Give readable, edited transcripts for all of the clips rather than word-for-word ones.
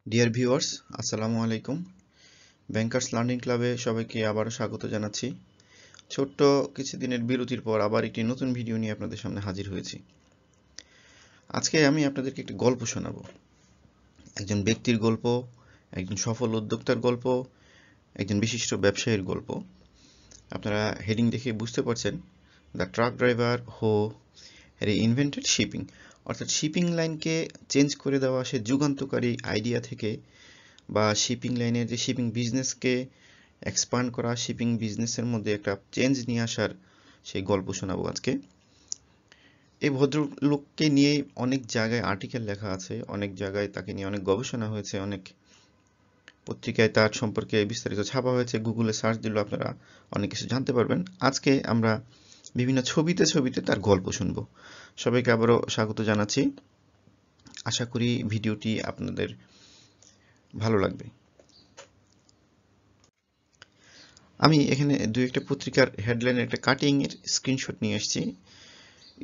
Dear viewers, আসসালামু আলাইকুম। Bankers learning ক্লাবে সবাইকে আবারও স্বাগত জানাচ্ছি। ছোট্ট কিছুদিনের বিরতির পর আবার একটি নতুন ভিডিও নিয়ে আপনাদের সামনে হাজির হয়েছি। আজকে আমি আপনাদেরকে একটি গল্প শোনাবো। একজন ব্যক্তির গল্প, একজন সফল উদ্যোক্তার গল্প, একজন বিশিষ্ট ব্যবসায়ীর গল্প। আপনারা হেডিং দেখে বুঝতে পারছেন, the truck driver who reinvented shipping. অর্থাৎ শিপিং লাইনকে চেঞ্জ করে দেওয়া সে যুগান্তকারী আইডিয়া থেকে, বা শিপিং লাইনের যে শিপিং বিজনেসকে এক্সপান্ড করা, শিপিং বিজনেসের মধ্যে একটা চেঞ্জ নিয়ে আসার সেই গল্প শোনাবো আজকে। এই ভদ্রলোককে নিয়ে অনেক জায়গায় আর্টিকেল লেখা আছে, অনেক জায়গায় তাকে নিয়ে অনেক গবেষণা হয়েছে, অনেক পত্রিকায় তার সম্পর্কে বিস্তারিত ছাপা হয়েছে। গুগলে সার্চ দিলে আপনারা অনেক কিছু জানতে পারবেন। আজকে আমরা বিভিন্ন ছবিতে ছবিতে তার গল্প শুনবো। সবাইকে আবারও স্বাগত জানাচ্ছি। আশা করি ভিডিওটি আপনাদের ভালো লাগবে। আমি এখানে দুই একটা পত্রিকার হেডলাইনের একটা কাটিংয়ের স্ক্রিনশট নিয়ে এসেছি।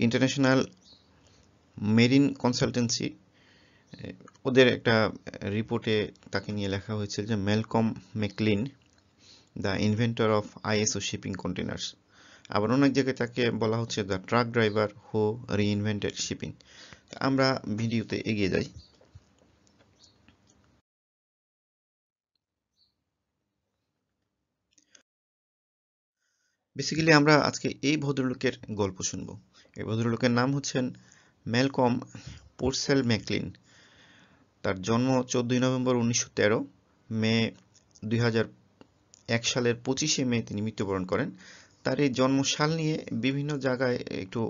ইন্টারন্যাশনাল মেরিন কনসালটেন্সি, ওদের একটা রিপোর্টে তাকে নিয়ে লেখা হয়েছিল যে Malcolm McLean, the inventor of ISO shipping containers. আবার অনেক জায়গায় তাকে বলা হচ্ছে the truck driver who reinvented shipping. আমরা ভিডিওতে এগিয়ে যাই। বেসিক্যালি আমরা আজকে এই ভদ্রলোকের গল্প শুনবো। এই ভদ্রলোকের নাম হচ্ছেন ম্যালকম পোর্সেল ম্যাকলিন। তার জন্ম 14 নভেম্বর 1913, মে 2001 সালের 25শে মে তিনি মৃত্যুবরণ করেন। তার এই জন্মসাল নিয়ে বিভিন্ন জায়গায় একটু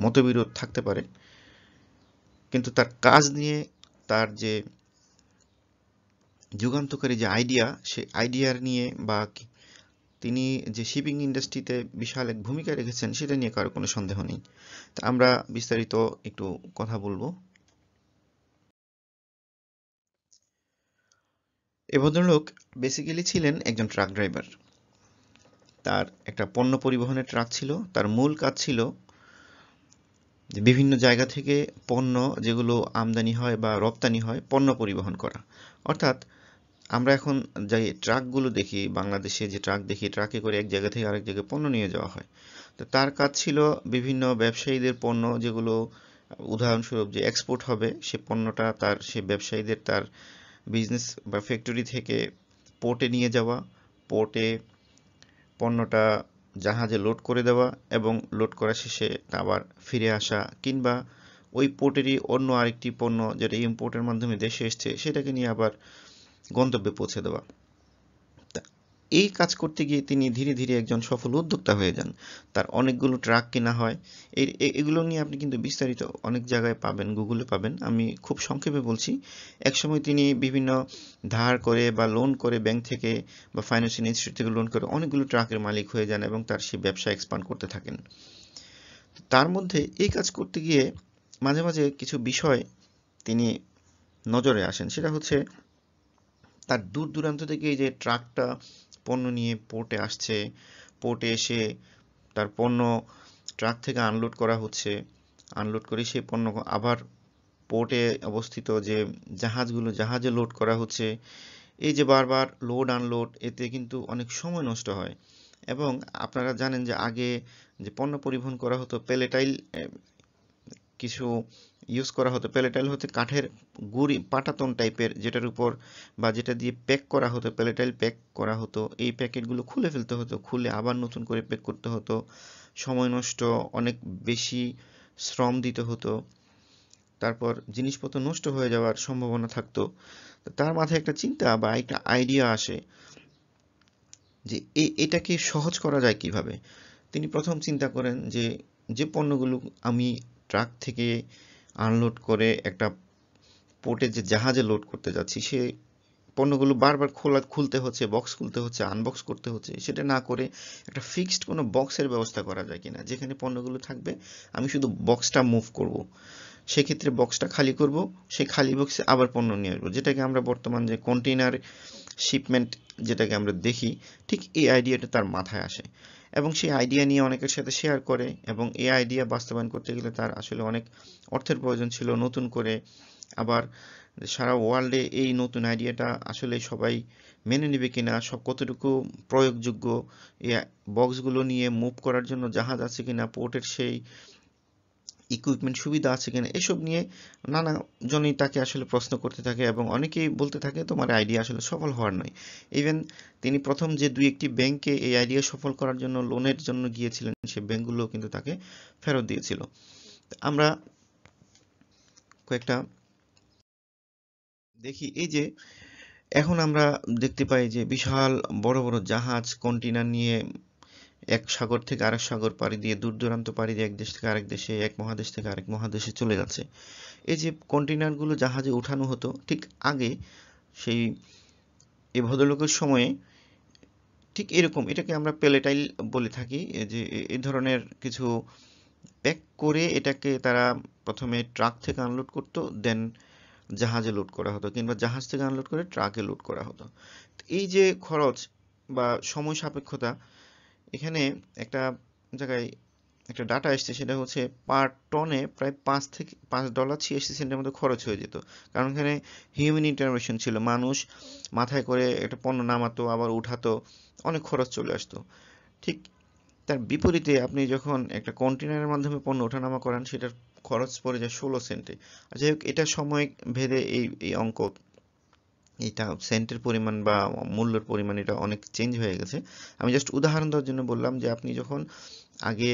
মতবিরোধ থাকতে পারে, কিন্তু তার কাজ নিয়ে, তার যে যুগান্তকারী যে আইডিয়া, সেই আইডিয়ার নিয়ে, বা তিনি যে শিপিং ইন্ডাস্ট্রিতে বিশাল এক ভূমিকা রেখেছেন, সেটা নিয়ে কারো কোনো সন্দেহ নেই। তা আমরা বিস্তারিত একটু কথা বলবো। এ ভদ্রলোক বেসিক্যালি ছিলেন একজন ট্রাক ড্রাইভার। তার একটা পণ্য পরিবহনের ট্রাক ছিল। তার মূল কাজ ছিল যে বিভিন্ন জায়গা থেকে পণ্য যেগুলো আমদানি হয় বা রপ্তানি হয়, পণ্য পরিবহন করা। অর্থাৎ আমরা এখন যে ট্রাকগুলো দেখি, বাংলাদেশে যে ট্রাক দেখি, ট্রাকে করে এক জায়গা থেকে আরেক জায়গায় পণ্য নিয়ে যাওয়া হয়। তো তার কাজ ছিল বিভিন্ন ব্যবসায়ীদের পণ্য, যেগুলো উদাহরণস্বরূপ যে এক্সপোর্ট হবে, সে পণ্যটা তার সে ব্যবসায়ীদের তার বিজনেস বা ফ্যাক্টরি থেকে পোর্টে নিয়ে যাওয়া, পোর্টে পণ্যটা জাহাজে লোড করে দেওয়া, এবং লোড করা শেষে আবার ফিরে আসা, কিংবা ওই পোর্টেরই অন্য আরেকটি পণ্য যেটা ইম্পোর্টের মাধ্যমে দেশে এসছে, সেটাকে নিয়ে আবার গন্তব্যে পৌঁছে দেওয়া। এই কাজ করতে গিয়ে তিনি ধীরে ধীরে একজন সফল উদ্যোক্তা হয়ে যান। তার অনেকগুলো ট্রাক কেনা হয়। এগুলো নিয়ে আপনি কিন্তু বিস্তারিত অনেক জায়গায় পাবেন, গুগলে পাবেন। আমি খুব সংক্ষেপে বলছি। একসময় তিনি বিভিন্ন ধার করে বা লোন করে ব্যাংক থেকে বা ফাইন্যান্সিয়াল ইনস্টিটিউট থেকে লোন করে অনেকগুলো ট্রাকের মালিক হয়ে যান, এবং তার সেই ব্যবসা এক্সপান্ড করতে থাকেন। তার মধ্যে এই কাজ করতে গিয়ে মাঝে মাঝে কিছু বিষয় তিনি নজরে আসেন। সেটা হচ্ছে, তার দূর দূরান্ত থেকে এই যে ট্রাকটা পণ্য নিয়ে পোর্টে আসছে, পোর্টে এসে তার পণ্য ট্রাক থেকে আনলোড করা হচ্ছে, আনলোড করে সেই পণ্য আবার পোর্টে অবস্থিত যে জাহাজে লোড করা হচ্ছে। এই যে বারবার লোড আনলোড, এতে কিন্তু অনেক সময় নষ্ট হয়। এবং আপনারা জানেন যে আগে যে পণ্য পরিবহন করা হতো, প্যালেটাইল কিছু ইউজ করা হতো। প্যালেটাইল হতে কাঠের গুঁড়ি, পাটাতন টাইপের, যেটার উপর বা যেটা দিয়ে প্যাক করা হতো, প্যালেটাইল প্যাক করা হতো। এই প্যাকেটগুলো খুলে ফেলতে হতো, খুলে আবার নতুন করে প্যাক করতে হতো। সময় নষ্ট, অনেক বেশি শ্রম দিতে হতো। তারপর জিনিসপত্র নষ্ট হয়ে যাওয়ার সম্ভাবনা থাকতো। তার মাথায় একটা চিন্তা বা একটা আইডিয়া আসে যে এটাকে সহজ করা যায় কিভাবে। তিনি প্রথম চিন্তা করেন যে যে পণ্যগুলো আমি ট্রাক থেকে আনলোড করে একটা পোর্টে যে জাহাজে লোড করতে যাচ্ছি, সে পণ্যগুলো বারবার খুলতে হচ্ছে, বক্স খুলতে হচ্ছে, আনবক্স করতে হচ্ছে। সেটা না করে একটা ফিক্সড কোনো বক্সের ব্যবস্থা করা যায় কিনা, যেখানে পণ্যগুলো থাকবে, আমি শুধু বক্সটা মুভ করব। সেক্ষেত্রে বক্সটা খালি করব, সেই খালি বক্সে আবার পণ্য নিয়ে আসবো, যেটাকে আমরা বর্তমান যে কন্টেইনার শিপমেন্ট যেটাকে আমরা দেখি, ঠিক এই আইডিয়াটা তার মাথায় আসে। এবং সেই আইডিয়া নিয়ে অনেকের সাথে শেয়ার করে, এবং এই আইডিয়া বাস্তবায়ন করতে গেলে তার আসলে অনেক অর্থের প্রয়োজন ছিল। নতুন করে আবার সারা ওয়ার্ল্ডে এই নতুন আইডিয়াটা আসলে সবাই মেনে নেবে কিনা, সব কতটুকু প্রয়োগযোগ্য, এই বক্সগুলো নিয়ে মুভ করার জন্য জাহাজ আছে কিনা, পোর্টের সেই ইকুইপমেন্ট সুবিধা আছে কিনা, এসব নিয়ে নানা জনই তাকে আসলে প্রশ্ন করতে থাকে এবং অনেকেই বলতে থাকে তোমার আইডিয়া আসলে সফল হওয়ার নয়। ইভেন তিনি প্রথম যে দুই একটি ব্যাংকে এই আইডিয়া সফল করার জন্য লোনের জন্য গিয়েছিলেন, সে ব্যাংকগুলো কিন্তু তাকে ফেরত দিয়েছিল। আমরা কয়েকটা দেখি, এই যে এখন আমরা দেখতে পাই যে বিশাল বড় বড় জাহাজ কন্টেইনার নিয়ে এক সাগর থেকে আরেক সাগর পাড়ি দিয়ে, দূর দূরান্ত পাড়ি দিয়ে এক দেশ থেকে আরেক দেশে, এক মহাদেশ থেকে আরেক মহাদেশে চলে যাচ্ছে। এই যে কন্টেইনারগুলো জাহাজে উঠানো হতো, ঠিক আগে সেই এই ভদ্রলোকের সময়ে ঠিক এরকম, এটাকে আমরা পেলেটাইল বলে থাকি, যে এই ধরনের কিছু প্যাক করে এটাকে তারা প্রথমে ট্রাক থেকে আনলোড করতো, দেন জাহাজে লোড করা হতো, কিংবা জাহাজ থেকে আনলোড করে ট্রাকে লোড করা হতো। এই যে খরচ বা সময় সাপেক্ষতা, এখানে একটা জায়গায় একটা ডাটা এসছে, সেটা হচ্ছে পার টনে প্রায় $5.86 মতো খরচ হয়ে যেত। কারণ এখানে হিউম্যান ইন্টারভেনশন ছিল, মানুষ মাথায় করে একটা পণ্য নামাতো আবার উঠাতো, অনেক খরচ চলে আসতো। ঠিক তার বিপরীতে আপনি যখন একটা কন্টেনারের মাধ্যমে পণ্য ওঠানামা করান, সেটার খরচ পড়ে যায় 16 সেন্টে। যাই হোক, এটা সময় ভেদে এই অঙ্ক, এটা সেন্টের পরিমাণ বা মূল্যের পরিমাণ এটা অনেক চেঞ্জ হয়ে গেছে। আমি জাস্ট উদাহরণ দেওয়ার জন্য বললাম যে আপনি যখন আগে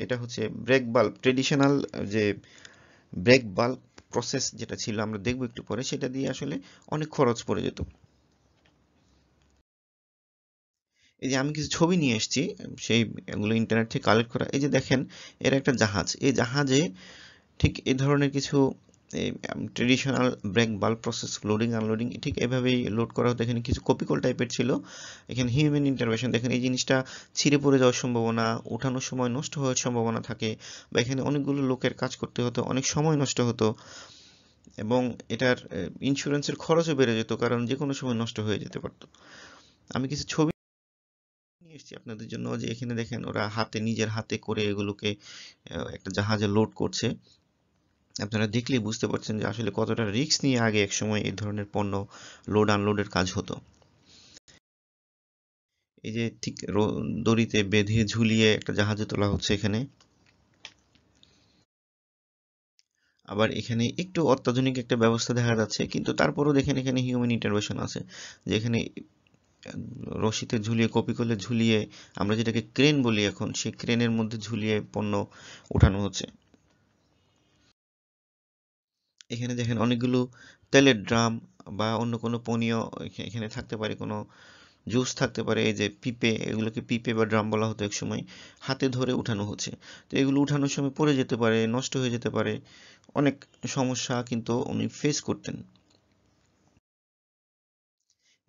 এটা হচ্ছে ব্রেক বাল্ব, ট্রেডিশনাল যে ব্রেক বাল্ব প্রসেস যেটা ছিল, আমরা দেখবো একটু পরে, সেটা দিয়ে আসলে অনেক খরচ পড়ে যেত। এই যে আমি কিছু ছবি নিয়ে এসেছি, সেই এগুলো ইন্টারনেট থেকে কালেক্ট করা। এই যে দেখেন, এর একটা জাহাজ, এই জাহাজে ঠিক এই ধরনের কিছু traditional break bulk process, loading unloading ঠিক এভাবেই লোড করা হতো। এখানে কিছু কপিকল টাইপের ছিল, এখানে হিউম্যান ইন্টারভেনশন। দেখেন এই জিনিসটা ছিঁড়ে পড়ে যাওয়ার সম্ভাবনা, ওঠানোর সময় নষ্ট হওয়ার সম্ভাবনা থাকে, বা এখানে অনেকগুলো লোকের কাজ করতে হতো, অনেক সময় নষ্ট হতো, এবং এটার ইন্স্যুরেন্সের খরচও বেড়ে যেত, কারণ যে কোনো সময় নষ্ট হয়ে যেতে পারতো। আমি কিছু ছবি নিয়ে এসেছি আপনাদের জন্য, যে এখানে দেখেন ওরা নিজের হাতে করে এগুলোকে একটা জাহাজে লোড করছে। আপনারা দেখলেই বুঝতে পারছেন যে আসলে কতটা রিস্ক নিয়ে আগে এক সময় এই ধরনের পণ্য লোড আনলোডের কাজ হতো। এই যে ঠিক দড়িতে বেঁধে ঝুলিয়ে একটা জাহাজে তোলা হচ্ছে এখানে। আবার এখানে একটু অত্যাধুনিক একটা ব্যবস্থা দেখা যাচ্ছে, কিন্তু তারপরও দেখেন এখানে হিউম্যান ইন্টারভেনশন আছে, যেখানে রশিতে ঝুলিয়ে, কপিকলে ঝুলিয়ে, আমরা যেটাকে ক্রেন বলি এখন, সেই ক্রেনের মধ্যে ঝুলিয়ে পণ্য উঠানো হচ্ছে। এখানে দেখেন অনেকগুলো তেলের ড্রাম বা অন্য কোনো পানীয় এখানে থাকতে পারে, কোনো জুস থাকতে পারে। এই যে পিপে, এগুলোকে পিপে বা ড্রাম বলা হতো এক সময়, হাতে ধরে উঠানো হচ্ছে। তো এগুলো উঠানোর সময় পড়ে যেতে পারে, নষ্ট হয়ে যেতে পারে, অনেক সমস্যা কিন্তু উনি ফেস করতেন।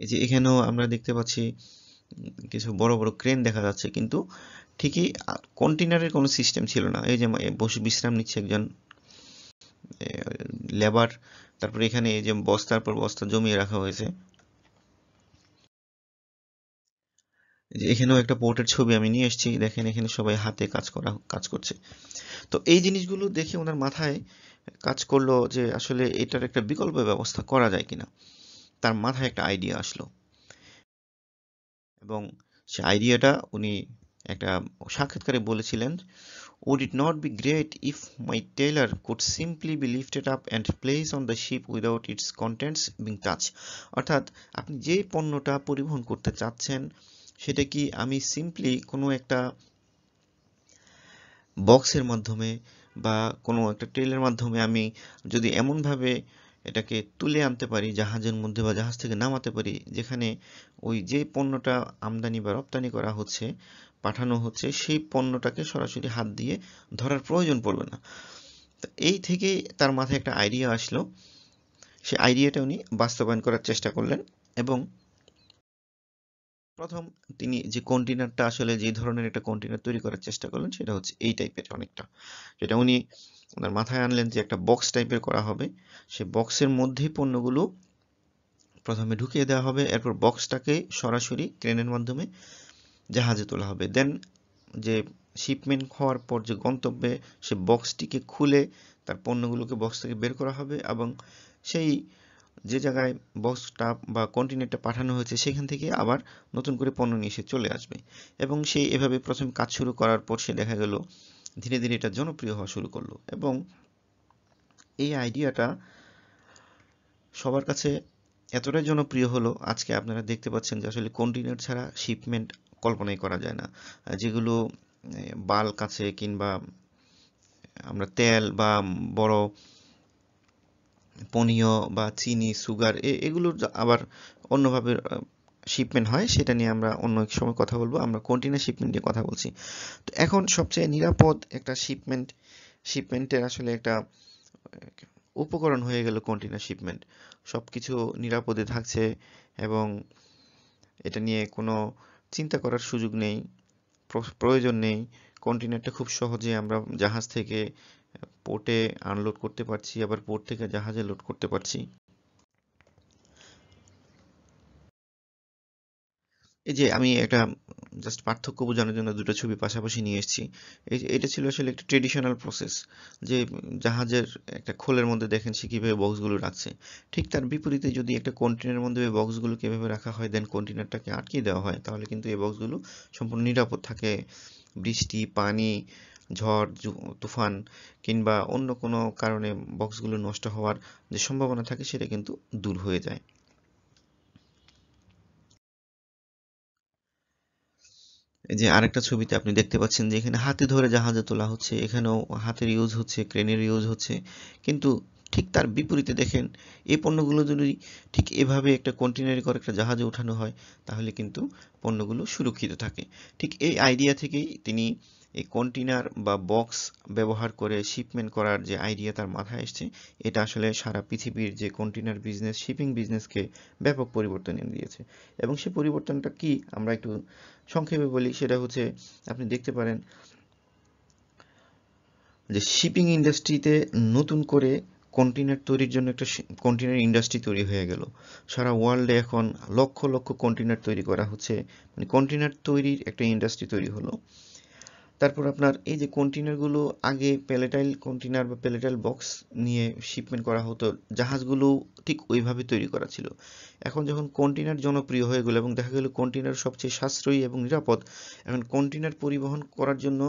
এই যে এখানেও আমরা দেখতে পাচ্ছি কিছু বড় বড় ক্রেন দেখা যাচ্ছে, কিন্তু ঠিকই কন্টেইনারের কোনো সিস্টেম ছিল না। এই যে বসে বিশ্রাম নিচ্ছে একজন লেবার, তারপরে এখানে এই যে বস্তার পর বস্তা জমিয়ে রাখা হয়েছে। যে এখানেও একটা পোর্টের ছবি আমি নিয়ে এসেছি, দেখেন এখানে সবাই হাতে কাজ করছে। তো এই জিনিসগুলো দেখে ওনার মাথায় কাজ করলো যে আসলে এটার একটা বিকল্প ব্যবস্থা করা যায় কিনা। তার মাথায় একটা আইডিয়া আসলো, এবং সে আইডিয়াটা উনি একটা সাক্ষাৎকারে বলেছিলেন, would it not be great if my trailer could simply be lifted up and placed on the ship without its contents being touched? অর্থাৎ আপনি যে পণ্যটা পরিবহন করতে চাচ্ছেন, সেটা কি আমি সিম্পলি কোনো একটা বক্সের মাধ্যমে বা কোনো একটা ট্রেলের মাধ্যমে আমি যদি এমনভাবে এটাকে তুলে আনতে পারি জাহাজের মধ্যে, বা জাহাজ থেকে নামাতে পারি, যেখানে ওই যে পণ্যটা আমদানি বা রপ্তানি করা হচ্ছে, পাঠানো হচ্ছে, সেই পণ্যটাকে সরাসরি হাত দিয়ে ধরার প্রয়োজন পড়বে না। তো এই থেকে তার মাথায় একটা আইডিয়া আসলো, সেই আইডিয়াটা উনি বাস্তবায়ন করার চেষ্টা করলেন। এবং প্রথম তিনি যে কন্টেইনারটা, আসলে যে ধরনের একটা কন্টেইনার তৈরি করার চেষ্টা করলেন, সেটা হচ্ছে এই টাইপের অনেকটা, যেটা উনি ওনার মাথায় আনলেন যে একটা বক্স টাইপের করা হবে। সে বক্সের মধ্যেই পণ্যগুলো প্রথমে ঢুকিয়ে দেওয়া হবে, এরপর বক্সটাকে সরাসরি ক্রেনের মাধ্যমে জাহাজে তোলা হবে। দেন যে শিপমেন্ট হওয়ার পর যে গন্তব্যে, সে বক্সটিকে খুলে তার পণ্যগুলোকে বক্স থেকে বের করা হবে এবং সেই যে জায়গায় বক্সটা বা কন্টেইনারটা পাঠানো হয়েছে সেখান থেকে আবার নতুন করে পণ্য নিয়ে এসে চলে আসবে। এবং সে এভাবে প্রথম কাজ শুরু করার পর সে দেখা গেল ধীরে ধীরে এটা জনপ্রিয় হওয়া শুরু করলো এবং এই আইডিয়াটা সবার কাছে এতটাই জনপ্রিয় হলো আজকে আপনারা দেখতে পাচ্ছেন যে আসলে কন্টেইনার ছাড়া শিপমেন্ট কল্পনাই করা যায় না। যেগুলো বাল্ক আছে কিংবা আমরা তেল বা বড় পানীয় বা চিনি সুগার এগুলো আবার অন্যভাবে শিপমেন্ট হয়, সেটা নিয়ে আমরা অন্য এক সময় কথা বলবো। আমরা কন্টেইনার শিপমেন্ট নিয়ে কথা বলছি। তো এখন সবচেয়ে নিরাপদ একটা শিপমেন্টের আসলে একটা উপকরণ হয়ে গেল কন্টেইনার শিপমেন্ট। সবকিছু নিরাপদে থাকছে এবং এটা নিয়ে কোনো চিন্তা করার সুযোগ নেই, প্রয়োজন নেই। কন্টেইনারটা খুব সহজে আমরা জাহাজ থেকে পোর্টে আনলোড করতে পারছি, আবার পোর্ট থেকে জাহাজে লোড করতে পারছি। এই যে আমি একটা জাস্ট পার্থক্য বোঝানোর জন্য দুটো ছবি পাশাপাশি নিয়ে এসেছি। এটা ছিল আসলে একটা ট্রেডিশনাল প্রসেস, যে জাহাজের একটা খোলের মধ্যে দেখেন সে কীভাবে বক্সগুলো রাখছে। ঠিক তার বিপরীতে যদি একটা কন্টেনারের মধ্যে বক্সগুলো কীভাবে রাখা হয়, দেন কন্টেনারটাকে আটকে দেওয়া হয়, তাহলে কিন্তু এই বক্সগুলো সম্পূর্ণ নিরাপদ থাকে। বৃষ্টি, পানি, ঝড়, তুফান কিংবা অন্য কোনো কারণে বক্সগুলো নষ্ট হওয়ার যে সম্ভাবনা থাকে সেটা কিন্তু দূর হয়ে যায়। এই যে আরেকটা ছবিতে আপনি দেখতে পাচ্ছেন যে এখানে হাতে ধরে জাহাজে তোলা হচ্ছে, এখানেও হাতের ইউজ হচ্ছে, ক্রেনের ইউজ হচ্ছে। কিন্তু ঠিক তার বিপরীতে দেখেন এই পণ্যগুলো যদি ঠিক এভাবে একটা কন্টেনারে করে একটা জাহাজে ওঠানো হয়, তাহলে কিন্তু পণ্যগুলো সুরক্ষিত থাকে। ঠিক এই আইডিয়া থেকেই তিনি এই কন্টেনার বা বক্স ব্যবহার করে শিপমেন্ট করার যে আইডিয়া তার মাথায় এসছে, এটা আসলে সারা পৃথিবীর যে কন্টেনার বিজনেস, শিপিং বিজনেসকে ব্যাপক পরিবর্তন এনে দিয়েছে। এবং সেই পরিবর্তনটা কি আমরা একটু সংক্ষেপে বলি, সেটা হচ্ছে আপনি দেখতে পারেন যে শিপিং ইন্ডাস্ট্রিতে নতুন করে কন্টেইনার তৈরির জন্য একটা কন্টেইনার ইন্ডাস্ট্রি তৈরি হয়ে গেল। সারা ওয়ার্ল্ডে এখন লক্ষ লক্ষ কন্টেইনার তৈরি করা হচ্ছে, মানে কন্টেইনার তৈরির একটা ইন্ডাস্ট্রি তৈরি হলো। তারপর আপনার এই যে কন্টেইনারগুলো আগে প্যালেটাইল কন্টেইনার বা প্যালেটাইল বক্স নিয়ে শিপমেন্ট করা হতো, জাহাজগুলো ঠিক ওইভাবে তৈরি করা ছিল। এখন যখন কন্টেইনার জনপ্রিয় হয়ে গেল এবং দেখা গেল কন্টেইনার সবচেয়ে সাশ্রয়ী এবং নিরাপদ, এখন কন্টেইনার পরিবহন করার জন্য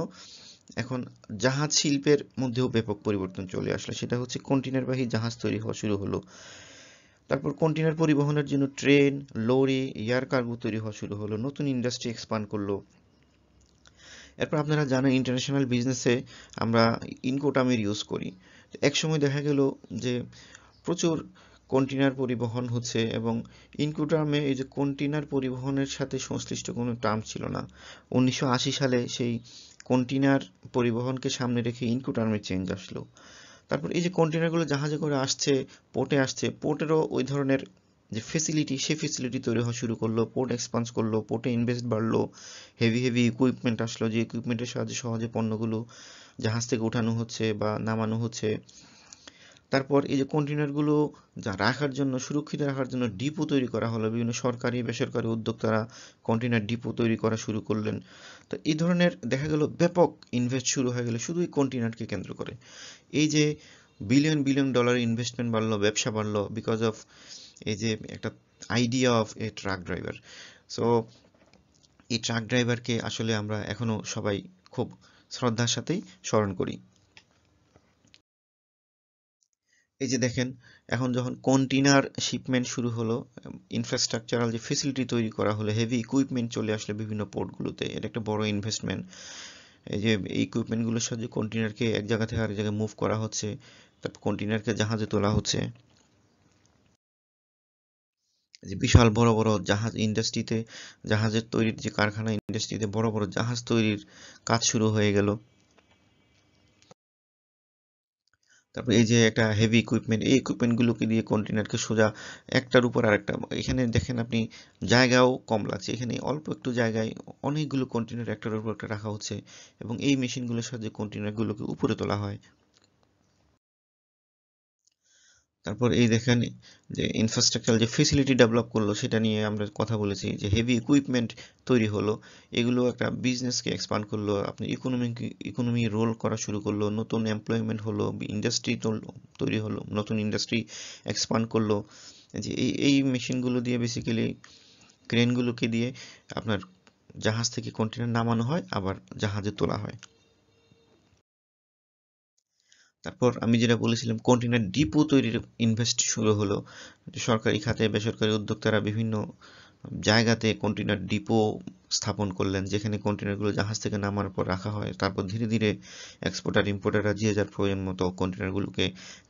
এখন জাহাজ শিল্পের মধ্যেও ব্যাপক পরিবর্তন চলে আসলো। সেটা হচ্ছে কন্টেইনারবাহী জাহাজ তৈরি হওয়া শুরু হলো। তারপর কন্টেইনার পরিবহনের জন্য ট্রেন, লরি, এয়ার কার্গো তৈরি হওয়া শুরু হলো, নতুন ইন্ডাস্ট্রি এক্সপান্ড করলো। এরপর আপনারা জানেন ইন্টারন্যাশনাল বিজনেসে আমরা ইনকোটামের ইউজ করি। একসময় দেখা গেল যে প্রচুর কন্টেইনার পরিবহন হচ্ছে এবং ইনকোটার্মে এই যে কন্টেইনার পরিবহনের সাথে সংশ্লিষ্ট কোনো টার্ম ছিল না। 1980 সালে সেই কন্টেইনার পরিবহনকে সামনে রেখে ইনকোটার্মের চেঞ্জ আসলো। তারপর এই যে কন্টেইনারগুলো জাহাজে করে আসছে, পোর্টে আসছে, পোর্টেরও ওই ধরনের যে ফেসিলিটি, সেই ফেসিলিটি তৈরি হওয়া শুরু করলো, পোর্ট এক্সপান্স করলো, পোর্টে ইনভেস্ট বাড়লো, হেভি হেভি ইকুইপমেন্ট আসলো, যে ইকুইপমেন্টের সাহায্যে সহজে পণ্যগুলো জাহাজ থেকে উঠানো হচ্ছে বা নামানো হচ্ছে। তারপর এই যে কন্টেইনারগুলো যা রাখার জন্য, সুরক্ষিত রাখার জন্য ডিপো তৈরি করা হলো, বিভিন্ন সরকারি বেসরকারি উদ্যোক্তারা কন্টেইনার ডিপো তৈরি করা শুরু করলেন। তো এই ধরনের দেখা গেল ব্যাপক ইনভেস্ট শুরু হয়ে গেল শুধুই কন্টেইনারকে কেন্দ্র করে। এই যে বিলিয়ন বিলিয়ন ডলার ইনভেস্টমেন্ট বাড়লো, ব্যবসা বাড়লো, বিকজ অফ এই যে একটা idea of A truck driver. So এই ট্রাক ড্রাইভারকে আসলে আমরা এখনো সবাই খুব শ্রদ্ধার সাথেই স্মরণ করি। এই যে দেখেন এখন যখন কন্টেইনার শিপমেন্ট শুরু হলো, ইনফ্রাস্ট্রাকচারাল যে ফেসিলিটি তৈরি করা হলো, হেভি ইকুইপমেন্ট চলে আসলো বিভিন্ন পোর্টগুলোতে, এটা একটা বড় ইনভেস্টমেন্ট। এই যে এই ইকুইপমেন্টগুলোর সাহায্যে কন্টেইনারকে এক জায়গা থেকে আরেক জায়গায় মুভ করা হচ্ছে, তারপর কন্টেইনারকে জাহাজে তোলা হচ্ছে। যে বিশাল বড় বড় জাহাজ ইন্ডাস্ট্রিতে, জাহাজের তৈরির যে কারখানা ইন্ডাস্ট্রিতে বড় বড় জাহাজ তৈরির কাজ শুরু হয়ে গেল। তারপর এই যে একটা হেভি ইকুইপমেন্ট, এই ইকুইপমেন্টগুলোকে দিয়ে কন্টেইনারকে সোজা একটার উপর আরেকটা, এখানে দেখেন আপনি জায়গাও কম লাগছে, এখানে অল্প একটু জায়গায় অনেকগুলো কন্টেইনার একটার উপর একটা রাখা হচ্ছে এবং এই মেশিনগুলোর সাহায্যে কন্টেইনারগুলোকে উপরে তোলা হয়। তারপর এই দেখেন যে ইনফ্রাস্ট্রাকচার যে ফেসিলিটি ডেভেলপ করলো সেটা নিয়ে আমরা কথা বলেছি, যে হেভি ইকুইপমেন্ট তৈরি হলো, এগুলো একটা বিজনেসকে এক্সপান্ড করলো, আপনি ইকোনমি রোল করা শুরু করলো, নতুন এমপ্লয়মেন্ট হলো, ইন্ডাস্ট্রি তৈরি হলো, নতুন ইন্ডাস্ট্রি এক্সপান্ড করলো। যে এই মেশিনগুলো দিয়ে বেসিক্যালি ক্রেনগুলোকে দিয়ে আপনার জাহাজ থেকে কন্টেনার নামানো হয়, আবার জাহাজে তোলা হয়। তারপর আমি যেটা বলেছিলাম কন্টেনার ডিপো তৈরির ইনভেস্ট শুরু হলো, সরকারি খাতে বেসরকারি উদ্যোক্তারা বিভিন্ন জায়গাতে কন্টেনার ডিপো স্থাপন করলেন, যেখানে কন্টেনারগুলো জাহাজ থেকে নামার পর রাখা হয়, তারপর ধীরে ধীরে এক্সপোর্টার ইম্পোর্টাররা যে যার প্রয়োজন মতো কন্টেনারগুলোকে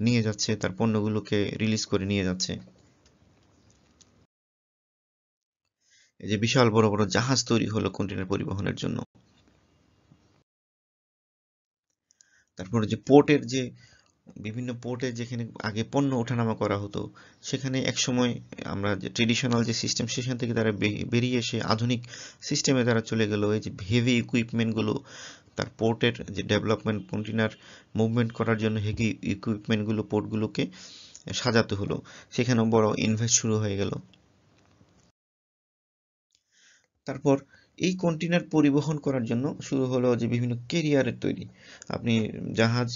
নিয়ে যাচ্ছে, তার পণ্যগুলোকে রিলিজ করে নিয়ে যাচ্ছে। এই যে বিশাল বড় বড় জাহাজ তৈরি হলো কন্টেনার পরিবহনের জন্য। তারপরে যে পোর্টের যে বিভিন্ন পোর্টে যেখানে আগে পণ্য ওঠানামা করা হতো, সেখানে একসময় আমরা যে ট্রেডিশনাল যে সিস্টেম সেখান থেকে তারা বেরিয়ে এসে আধুনিক সিস্টেমে তারা চলে গেল। এই যে হেভি ইকুইপমেন্টগুলো, তার পোর্টের যে ডেভেলপমেন্ট, কন্টেনার মুভমেন্ট করার জন্য হেভি ইকুইপমেন্টগুলো পোর্টগুলোকে সাজাতে হলো, সেখানেও বড় ইনভেস্ট শুরু হয়ে গেল। তারপর এই কন্টেনার পরিবহন করার জন্য শুরু হলো যে বিভিন্ন কেরিয়ারের তৈরি। আপনি জাহাজ,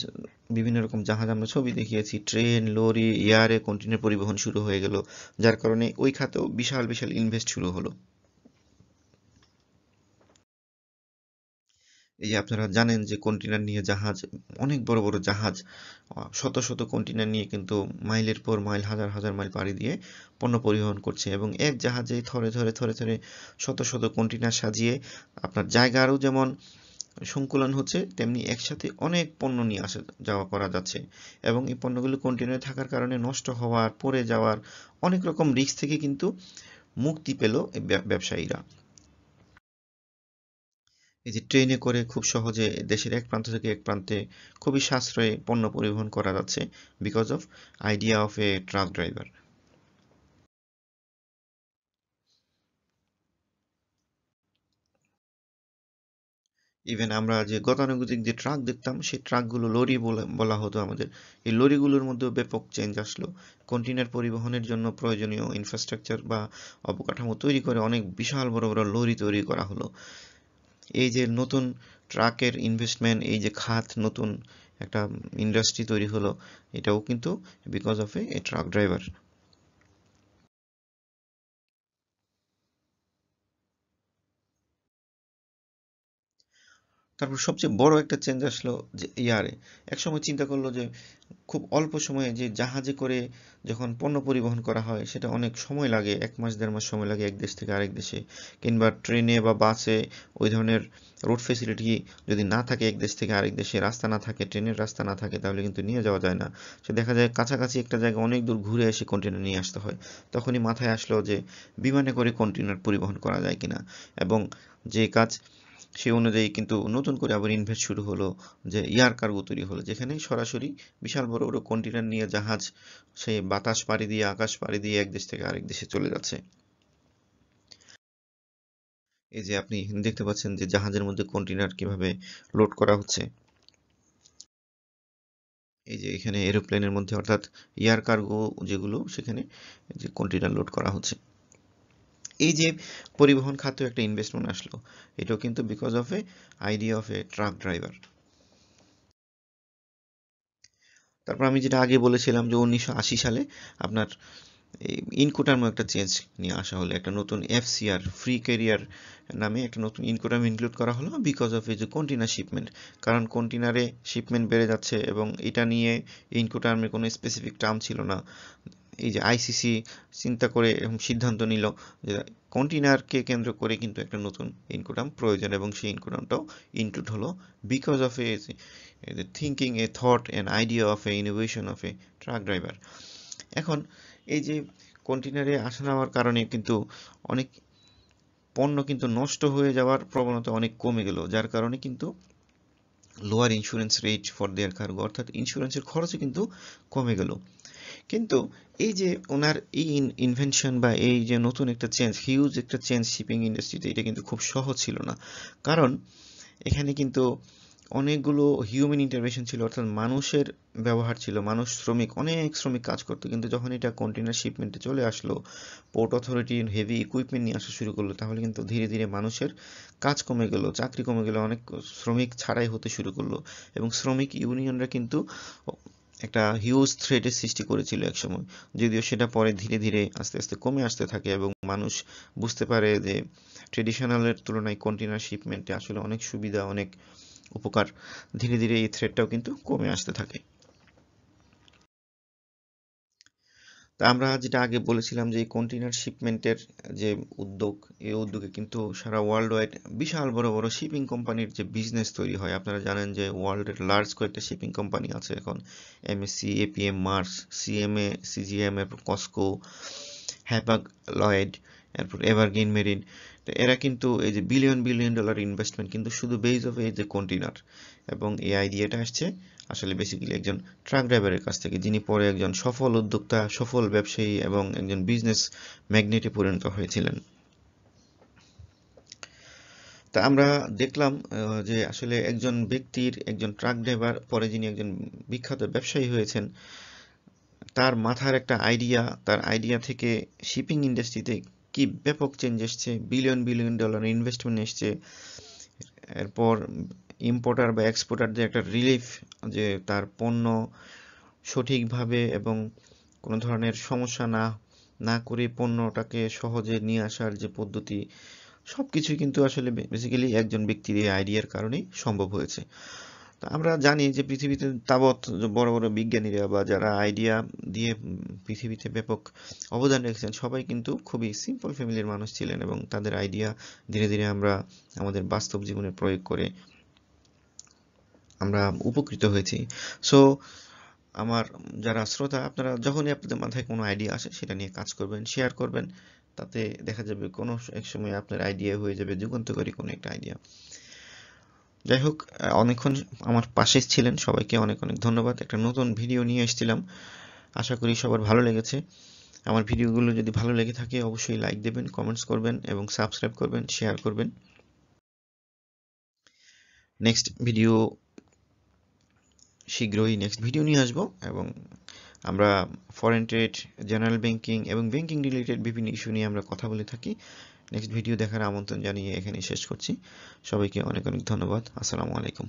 বিভিন্ন রকম জাহাজ আমরা ছবি দেখিয়েছি, ট্রেন, লরি, এয়ারে কন্টেনার পরিবহন শুরু হয়ে গেল, যার কারণে ওই খাতেও বিশাল বিশাল ইনভেস্ট শুরু হলো। এই যে আপনারা জানেন যে কন্টেনার নিয়ে জাহাজ, অনেক বড় বড় জাহাজ শত শত কন্টেনার নিয়ে কিন্তু মাইলের পর মাইল, হাজার হাজার মাইল পাড়ি দিয়ে পণ্য পরিবহন করছে, এবং এক জাহাজে থরে থরে থরে থরে শত শত কন্টেনার সাজিয়ে আপনার জায়গারও যেমন সংকুলন হচ্ছে, তেমনি একসাথে অনেক পণ্য নিয়ে আসা যাওয়া করা যাচ্ছে। এবং এই পণ্যগুলো কন্টেনারে থাকার কারণে নষ্ট হওয়ার, পড়ে যাওয়ার অনেক রকম রিস্ক থেকে কিন্তু মুক্তি পেল এই ব্যবসায়ীরা। এই যে ট্রেনে করে খুব সহজে দেশের এক প্রান্ত থেকে এক প্রান্তে খুবই সাশ্রয়ে পণ্য পরিবহন করা যাচ্ছে, because of idea of A truck driver. Even আমরা যে গতানুগতিক যে ট্রাক দেখতাম, সেই ট্রাকগুলো লরি বলা হতো আমাদের, এই লরিগুলোর মধ্যেও ব্যাপক চেঞ্জ আসলো। কন্টেনার পরিবহনের জন্য প্রয়োজনীয় ইনফ্রাস্ট্রাকচার বা অবকাঠামো তৈরি করে অনেক বিশাল বড় বড় লরি তৈরি করা হলো। এই যে নতুন ট্রাকের ইনভেস্টমেন্ট, এই যে খাত, নতুন একটা ইন্ডাস্ট্রি তৈরি হলো, এটাও কিন্তু because of A truck driver. তারপর সবচেয়ে বড় একটা চেঞ্জ আসলো যে ইয়ারে, একসময় চিন্তা করলো যে খুব অল্প সময়ে যে জাহাজে করে যখন পণ্য পরিবহন করা হয়, সেটা অনেক সময় লাগে, 1 মাস 1.5 মাস সময় লাগে এক দেশ থেকে আরেক দেশে। কিংবা ট্রেনে বা বাসে ওই ধরনের রোড ফেসিলিটি যদি না থাকে, এক দেশ থেকে আরেক দেশে রাস্তা না থাকে, ট্রেনের রাস্তা না থাকে, তাহলে কিন্তু নিয়ে যাওয়া যায় না। সে দেখা যায় কাছাকাছি একটা জায়গা অনেক দূর ঘুরে এসে কন্টেনার নিয়ে আসতে হয়। তখনই মাথায় আসলো যে বিমানে করে কন্টেনার পরিবহন করা যায় কিনা, এবং যে কাজ সেই অনুযায়ী কিন্তু নতুন করে আবার ইনভেস্ট শুরু হলো, যে এয়ার কার্গো তৈরি হলো, যেখানে সরাসরি বিশাল বড় বড় কন্টেনার নিয়ে জাহাজ সেই বাতাস পাড়ি দিয়ে, আকাশ পাড়ি দিয়ে এক দেশ থেকে আরেক দেশে চলে যাচ্ছে। এই যে আপনি দেখতে পাচ্ছেন যে জাহাজের মধ্যে কন্টেনার কিভাবে লোড করা হচ্ছে। এই যে এখানে এরোপ্লেনের মধ্যে, অর্থাৎ এয়ার কার্গো যেগুলো, সেখানে যে কন্টেনার লোড করা হচ্ছে। এই যে পরিবহন খাতে একটা ইনভেস্টমেন্ট আসলো, এটাও কিন্তু because of A idea of A truck driver. তারপর আমি যেটা আগে বলেছিলাম যে 1980 সালে আপনার এই ইনকোটার্মে একটা চেঞ্জ নিয়ে আসা হলো, একটা নতুন এফসিআর, ফ্রি ক্যারিয়ার নামে একটা নতুন ইনকোটার্ম ইনক্লুড করা হলো, বিকজ অফ এই যে কন্টেনার শিপমেন্ট। কারণ কন্টেনারে শিপমেন্ট বেড়ে যাচ্ছে, এবং এটা নিয়ে ইনকোটার্মের কোনো স্পেসিফিক টার্ম ছিল না। এই যে আইসিসি চিন্তা করে এবং সিদ্ধান্ত নিল যে কন্টেনারকে কেন্দ্র করে কিন্তু একটা নতুন ইনকোটার্ম প্রয়োজন, এবং সেই ইনকোটার্মটাও ইনক্লুড হলো because of A thinking, A thought and idea of A innovation of A truck driver. এখন এই যে কন্টেনারে আসা নেওয়ার কারণে কিন্তু অনেক পণ্য কিন্তু নষ্ট হয়ে যাওয়ার প্রবণতা অনেক কমে গেল, যার কারণে কিন্তু lower insurance rate for their cargo, অর্থাৎ ইন্স্যুরেন্সের খরচও কিন্তু কমে গেল। কিন্তু এই যে ওনার এই ইনভেনশন বা এই যে নতুন একটা চেঞ্জ, হিউজ একটা চেঞ্জ শিপিং ইন্ডাস্ট্রিতে, এটা কিন্তু খুব সহজ ছিল না। কারণ এখানে কিন্তু অনেকগুলো হিউম্যান ইন্টারভেনশন ছিল, অর্থাৎ মানুষের ব্যবহার ছিল, অনেক শ্রমিক কাজ করতো। কিন্তু যখন এটা কন্টেনার শিপমেন্টে চলে আসলো, পোর্ট অথরিটি হেভি ইকুইপমেন্ট নিয়ে আসা শুরু করলো, তাহলে কিন্তু ধীরে ধীরে মানুষের কাজ কমে গেল, চাকরি কমে গেল, অনেক শ্রমিক ছাড়াই হতে শুরু করলো। এবং শ্রমিক ইউনিয়নরা কিন্তু একটা হিউজ থ্রেটের সৃষ্টি করেছিল একসময়, যদিও সেটা পরে ধীরে ধীরে আস্তে আস্তে কমে আসতে থাকে এবং মানুষ বুঝতে পারে যে ট্রেডিশনালের তুলনায় কন্টেনার শিপমেন্টে আসলে অনেক সুবিধা, অনেক উপকার। ধীরে ধীরে এই থ্রেটটাও কিন্তু কমে আসতে থাকে। তা আমরা যেটা আগে বলেছিলাম যে এই কন্টেনার শিপমেন্টের যে উদ্যোগ, এই উদ্যোগে কিন্তু সারা ওয়ার্ল্ড ওয়াইড বিশাল বড় বড় শিপিং কোম্পানির যে বিজনেস তৈরি হয়। আপনারা জানেন যে ওয়ার্ল্ডের লার্জ কয়েকটা শিপিং কোম্পানি আছে এখন, MSC, APM, Maersk, CMA, CGM, এরপর কস্কো, হ্যাপাগ, লয়েড, এরপর এভারগ্রিন মেরিন। তো এরা কিন্তু এই যে বিলিয়ন বিলিয়ন ডলার ইনভেস্টমেন্ট কিন্তু শুধু বেস অফ এই যে কন্টেনার। এবং এই আইডিয়াটা আসছে আসলে বেসিক্যালি একজন ট্রাক ড্রাইভারের কাছ থেকে, যিনি পরে একজন সফল উদ্যোক্তা, সফল ব্যবসায়ী এবং একজন বিজনেস ম্যাগনেটে পরিণত হয়েছিলেন। তা আমরা দেখলাম যে আসলে একজন ট্রাক ড্রাইভার পরে যিনি একজন বিখ্যাত ব্যবসায়ী হয়েছেন, তার মাথার একটা আইডিয়া, তার আইডিয়া থেকে শিপিং ইন্ডাস্ট্রিতে কি ব্যাপক চেঞ্জ এসছে, বিলিয়ন বিলিয়ন ডলার ইনভেস্টমেন্ট এসছে। এরপর ইম্পোর্টার বা এক্সপোর্টারদের একটা রিলিফ, যে তার পণ্য সঠিকভাবে এবং কোনো ধরনের সমস্যা না করে পণ্যটাকে সহজে নিয়ে আসার যে পদ্ধতি, সবকিছুই কিন্তু আসলে বেসিক্যালি একজন ব্যক্তির এই আইডিয়ার কারণেই সম্ভব হয়েছে। তো আমরা জানি যে পৃথিবীতে তাবৎ বড় বড় বিজ্ঞানীরা বা যারা আইডিয়া দিয়ে পৃথিবীতে ব্যাপক অবদান রেখেছেন, সবাই কিন্তু খুবই সিম্পল ফ্যামিলির মানুষ ছিলেন এবং তাদের আইডিয়া ধীরে ধীরে আমরা আমাদের বাস্তব জীবনে প্রয়োগ করে আমরা উপকৃত হয়েছি। সো আমার যারা শ্রোতা, আপনারা যখনই আপনাদের মাথায় কোনো আইডিয়া আসে সেটা নিয়ে কাজ করবেন, শেয়ার করবেন, তাতে দেখা যাবে কোনো এক সময় আপনার আইডিয়া হয়ে যাবে যুগান্তকারী কোনো একটা আইডিয়া। যাই হোক, অনেকক্ষণ আমার পাশে ছিলেন, সবাইকে অনেক অনেক ধন্যবাদ। একটা নতুন ভিডিও নিয়ে এসেছিলাম, আশা করি সবার ভালো লেগেছে। আমার ভিডিওগুলো যদি ভালো লেগে থাকে অবশ্যই লাইক দেবেন, কমেন্টস করবেন এবং সাবস্ক্রাইব করবেন, শেয়ার করবেন। শীঘ্রই নেক্সট ভিডিও নিয়ে আসবো এবং আমরা ফরেন ট্রেড, জেনারেল ব্যাংকিং এবং ব্যাংকিং রিলেটেড বিভিন্ন ইস্যু নিয়ে আমরা কথা বলে থাকি। নেক্সট ভিডিও দেখার আমন্ত্রণ জানিয়ে এখানে শেষ করছি। সবাইকে অনেক অনেক ধন্যবাদ। আসসালামু আলাইকুম।